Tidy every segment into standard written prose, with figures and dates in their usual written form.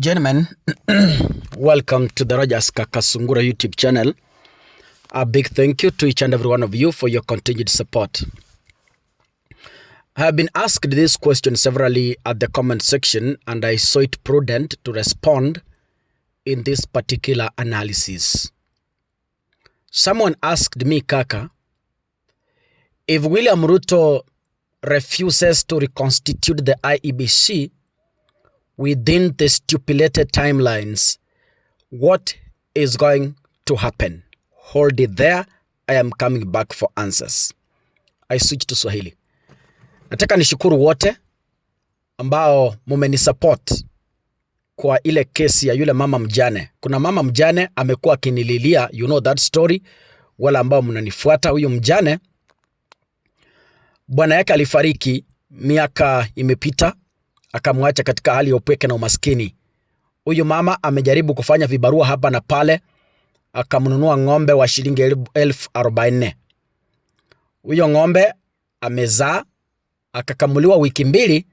Gentlemen, welcome to the Rogers Kakasungura YouTube channel. A big thank you to each and every one of you for your continued support. I have been asked this question severally at the comment section, and I saw it prudent to respond in this particular analysis. Someone asked me, Kaka, if William Ruto refuses to reconstitute the IEBC within the stipulated timelines, what is going to happen? Hold it there. I am coming back for answers. I switch to Swahili. Nataka nishukuru wote ambao mumenisupport kwa ile kesi ya yule mama mjane. Kuna mama mjane amekuwa akinililia, you know that story. Wala ambao mnanifuata, huyu mjane bwana yake alifariki, miaka imepita, akamwacha katika hali ya upweke na umaskini. Huyu mama amejaribu kufanya vibarua hapa na pale, akamnunua ng'ombe wa shilingi 40,000. Huyo ng'ombe amezaa, akakamuliwa wiki 2,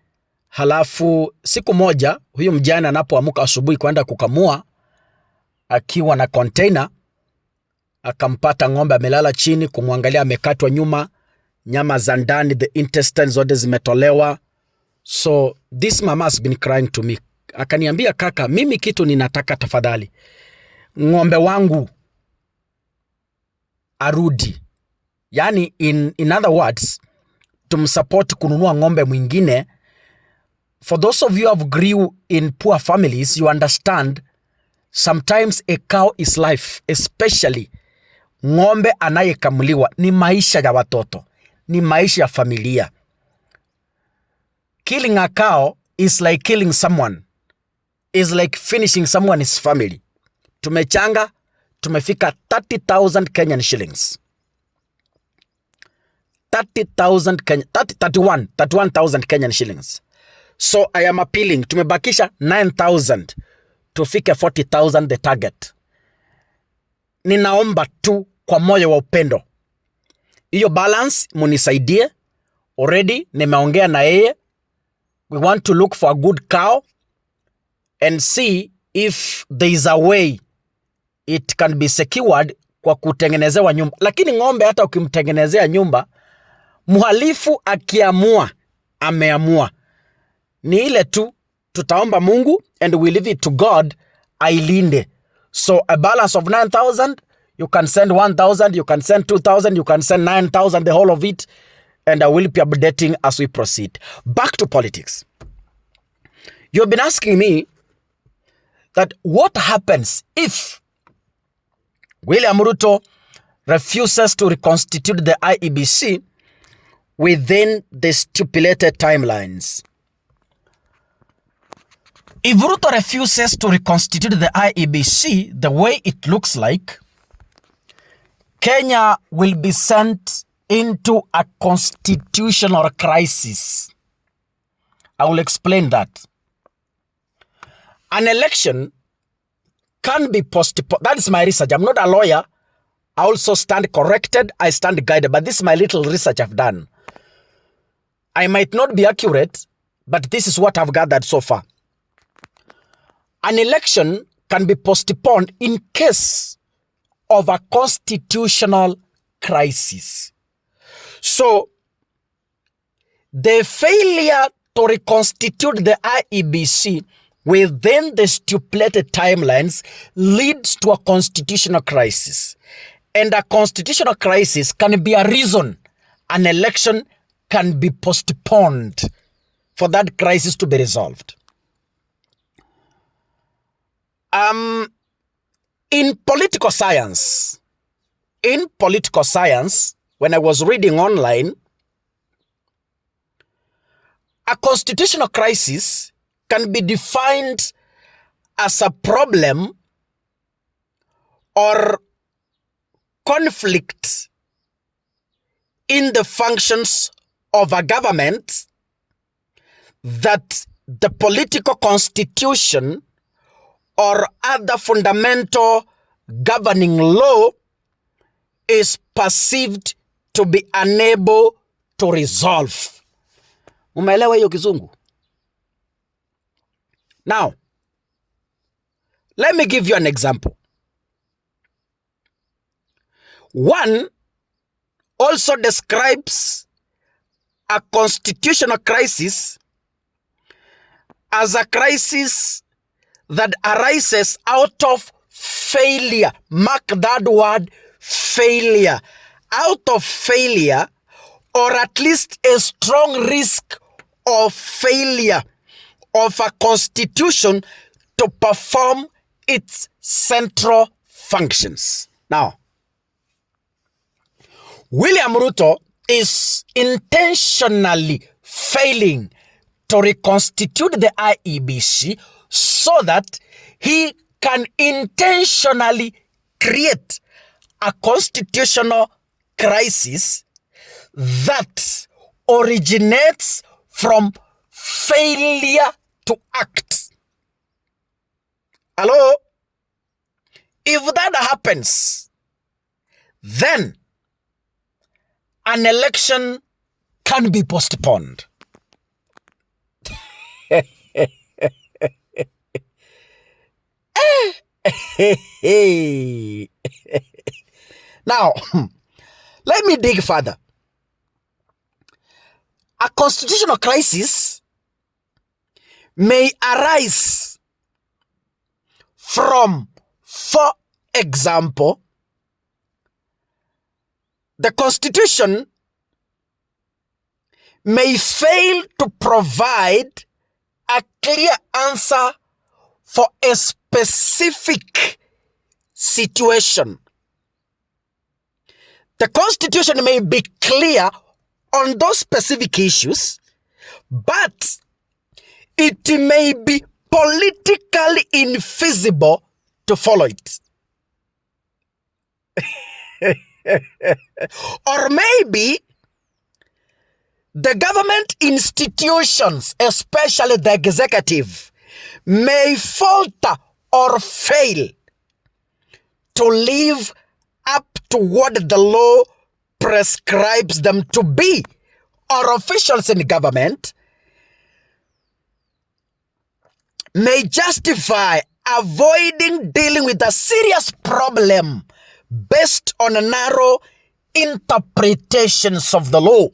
halafu siku moja huyu mjane anapoamka asubuhi kwenda kukamua, akiwa na container, akampata ng'ombe amelala chini, kumwangalia amekatwa nyuma, nyama za ndani, the intestines zote zimetolewa. So this mama has been crying to me. Akaniambia, kaka, mimi kitu ninataka tafadhali, ng'ombe wangu arudi. Yani in other words, tumsupport kununua ng'ombe mwingine. For those of you who have grew in poor families, you understand sometimes a cow is life, especially ng'ombe anayekamuliwa ni maisha ya watoto, ni maisha ya familia. Killing a cow is like killing someone. Is like finishing someone's family. Tumechanga, tumefika 30,000 Kenyan shillings. 31,000 Kenyan shillings. So I am appealing, tumebakisha 9,000 tufike 40,000 the target. Ninaomba tu kwa moyo wa upendo, hiyo balance munisaidie. Already nimeongea na yeye. We want to look for a good cow and see if there is a way it can be secured kwa kutengenezewa nyumba. Lakini ng'ombe hata ukimtengenezea nyumba, mhalifu akiamua, ameamua. Ni ile tu tutaomba Mungu and we leave it to God ailinde. So a balance of 9,000, you can send 1,000, you can send 2,000, you can send 9,000, the whole of it. And I will be updating as we proceed. Back to politics. You've been asking me that what happens if William Ruto refuses to reconstitute the IEBC within the stipulated timelines. If Ruto refuses to reconstitute the IEBC, the way it looks like, Kenya will be sent into a constitutional crisis. I will explain that. An election can be postponed. That is my research. I'm not a lawyer. I also stand corrected. I stand guided. But this is my little research I've done. I might not be accurate, but this is what I've gathered so far. An election can be postponed in case of a constitutional crisis. So, the failure to reconstitute the IEBC within the stipulated timelines leads to a constitutional crisis. And a constitutional crisis can be a reason an election can be postponed for that crisis to be resolved. In political science, when I was reading online, a constitutional crisis can be defined as a problem or conflict in the functions of a government that the political constitution or other fundamental governing law is perceived to be unable to resolve. Umeelewa hiyo kizungu? Now, Let me give you an example. One also describes a constitutional crisis as a crisis that arises out of failure. Mark that word, failure. Out of failure, or at least a strong risk of failure of a constitution to perform its central functions. Now, William Ruto is intentionally failing to reconstitute the IEBC so that he can intentionally create a constitutional crisis that originates from failure to act. Hello? If that happens, then an election can be postponed. Now, let me dig further. A constitutional crisis may arise from, for example, the Constitution may fail to provide a clear answer for a specific situation. The Constitution may be clear on those specific issues, but it may be politically infeasible to follow it. Or maybe the government institutions, especially the executive, may falter or fail to live up to what the law prescribes them to be, or officials in government may justify avoiding dealing with a serious problem based on narrow interpretations of the law.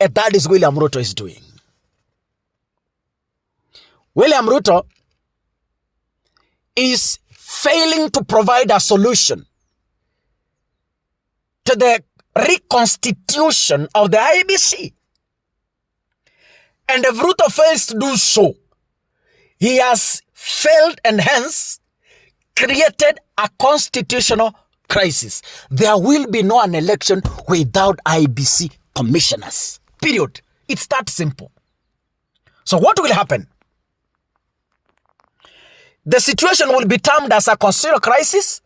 And that is William Ruto is doing. William Ruto is failing to provide a solution to the reconstitution of the IEBC. And if Ruto fails to do so, he has failed and hence created a constitutional crisis. There will be no an election without IEBC commissioners. Period. It's that simple. So what will happen? The situation will be termed as a constitutional crisis,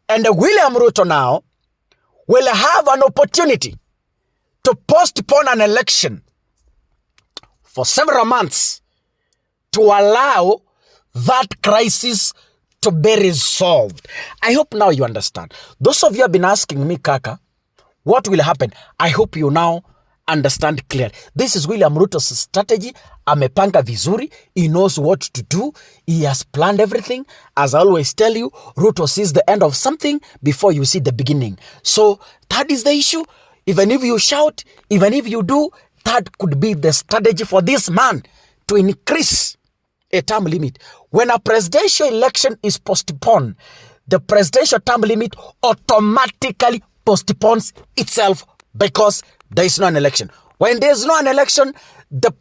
and William Ruto now will have an opportunity to postpone an election for several months to allow that crisis to be resolved. I hope now you understand. Those of you have been asking me, Kaka, what will happen? I hope you now understand clearly. This is William Ruto's strategy. Amepanga vizuri. He knows what to do. He has planned everything. As I always tell you, Ruto sees the end of something before you see the beginning. So that is the issue. Even if you shout, even if you do, that could be the strategy for this man to increase a term limit. When a presidential election is postponed, the presidential term limit automatically postpones itself because there is no an election. When there is no an election, the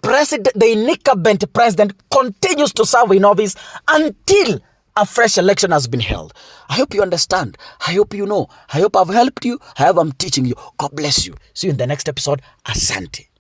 incumbent president continues to serve in office until a fresh election has been held. I hope you understand. I hope you know. I hope I've helped you. I hope I'm teaching you. God bless you. See you in the next episode. Asante.